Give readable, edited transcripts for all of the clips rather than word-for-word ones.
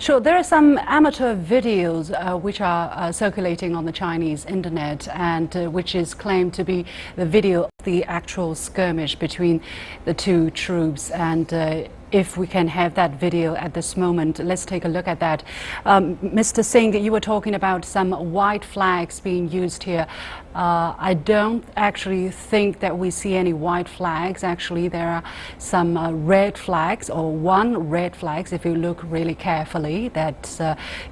Sure, there are some amateur videos which are circulating on the Chinese internet and which is claimed to be the video of the actual skirmish between the two troops. And if we can have that video at this moment, let's take a look at that. Mr. Singh, you were talking about some white flags being used here. I don't actually think that we see any white flags. Actually, there are some red flags, or one red flag, if you look really carefully, that's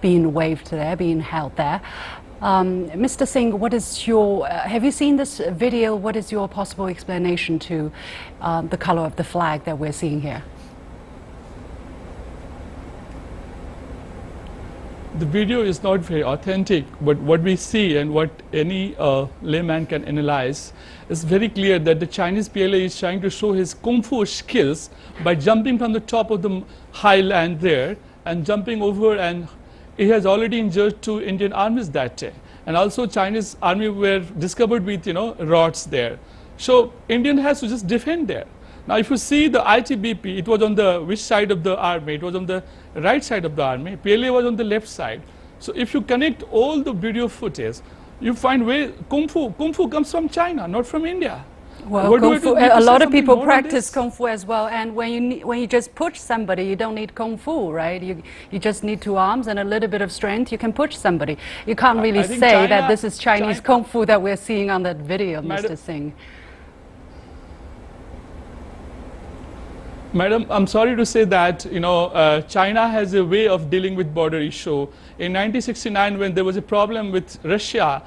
being waved there, being held there. Mr. Singh, what is your, have you seen this video? What is your possible explanation to the color of the flag that we're seeing here? The video is not very authentic, but what we see and what any layman can analyze is very clear that the Chinese PLA is trying to show his kung fu skills by jumping from the top of the high land there and jumping over, and it has already injured 2 Indian armies that day. And also Chinese army were discovered with, rods there. So Indian has to just defend there. Now, if you see the ITBP, it was on the which side of the army? It was on the right side of the army. PLA was on the left side. So if you connect all the video footage, you find where kung fu comes from China, not from India. Well, kung fu, a lot of people practice kung fu as well. And when you just push somebody, you don't need kung fu, right? You just need 2 arms and a little bit of strength. You can push somebody. You can't really say that this is Chinese kung fu that we're seeing on that video, Mr. Singh. Madam, I'm sorry to say that, China has a way of dealing with border issue. In 1969, when there was a problem with Russia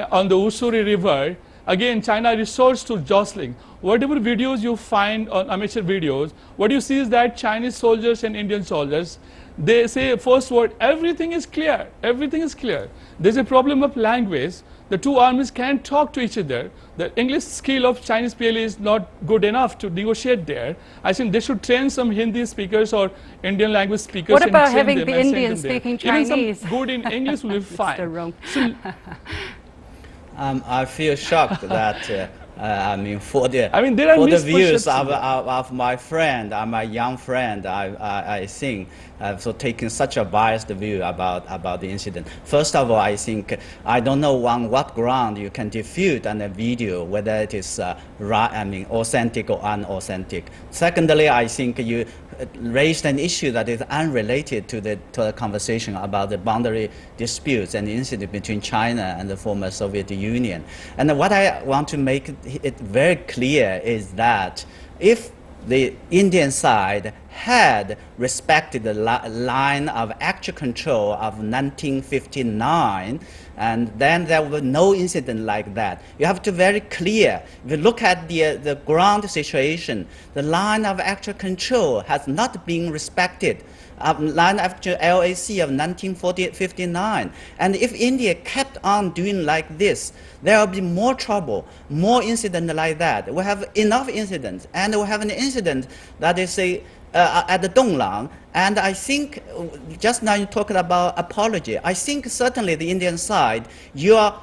on the Ussuri River, again, China resorts to jostling. Whatever videos you find on amateur videos, what you see is that Chinese soldiers and Indian soldiers, they say first word, everything is clear, everything is clear. There's a problem of language. The 2 armies can't talk to each other. The English skill of Chinese PLA is not good enough to negotiate there. I think they should train some Hindi speakers or Indian language speakers. What about having the Indians speaking Chinese? Even some good in English will be fine. So, I feel shocked that for the views of my friend, my young friend, I think so taking such a biased view about the incident. First of all, I think I don't know on what ground you can refute on a video whether it is authentic or unauthentic. Secondly, I think you raised an issue that is unrelated to the conversation about the boundary disputes and the incident between China and the former Soviet Union. And what I want to make it very clear is that if the Indian side had respected the line of actual control of 1959, and then there was no incident like that. You have to be very clear. If you look at the ground situation, the line of actual control has not been respected. Line of actual LAC of 1959. And if India kept on doing like this, there will be more trouble, more incidents like that. We have enough incidents, and we have an incident that is at the Donglang, and I think just now you talked about apology. I think certainly the Indian side, your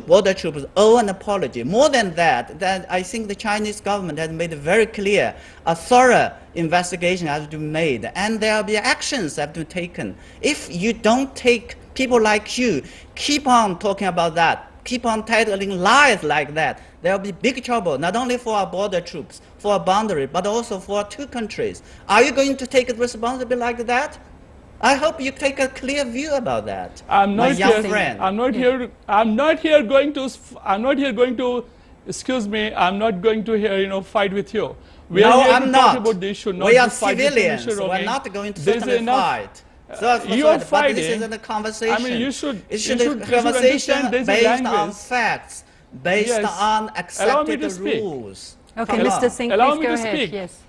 border troops owe an apology. More than that, I think the Chinese government has made it very clear a thorough investigation has to be made, and there will be actions that have to be taken. If you don't take people like you, keep on talking about that, keep on telling lies like that, there will be big trouble, not only for our border troops, for our boundary, but also for our 2 countries. Are you going to take responsibility like that? I hope you take a clear view about that. I'm not here going to, excuse me, I'm not going to fight with you. No, I'm not. About the issue, we are civilians. We're not going to certainly fight. You are fighting. But this isn't a conversation. I mean, it should be a conversation based on facts, based on accepted rules. Okay, Mr. Singh, allow please me go to ahead. speak. Yes.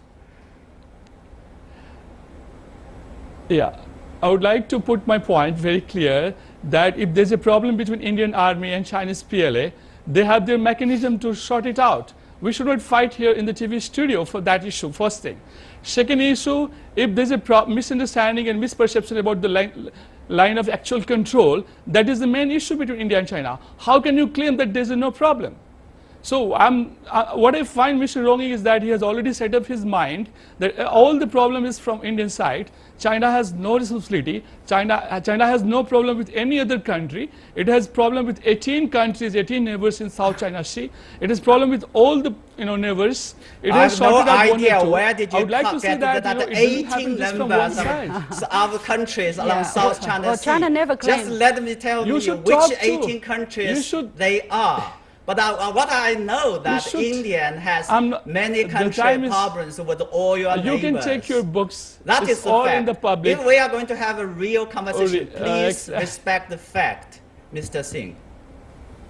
Yeah, I would like to put my point very clear that if there's a problem between Indian Army and Chinese PLA, they have their mechanism to sort it out. We should not fight here in the TV studio for that issue, first thing. Second issue, if there's a misunderstanding and misperception about the line of actual control, that is the main issue between India and China. How can you claim that there's no problem? So what I find Mr. Ronging is that he has already set up his mind that all the problem is from Indian side. China has no responsibility. China has no problem with any other country. It has problem with 18 countries, 18 neighbors in South China Sea. It has problem with all the neighbors. It I has have no idea one where did you I would like to say that 18 members of countries along South China Sea. China never claimed. Just let me tell you which 18 countries they are. But what I know that India has many country problems with all your neighbors. You can check your books. That is the all fact. in the public. If we are going to have a real conversation, please respect the fact, Mr. Singh.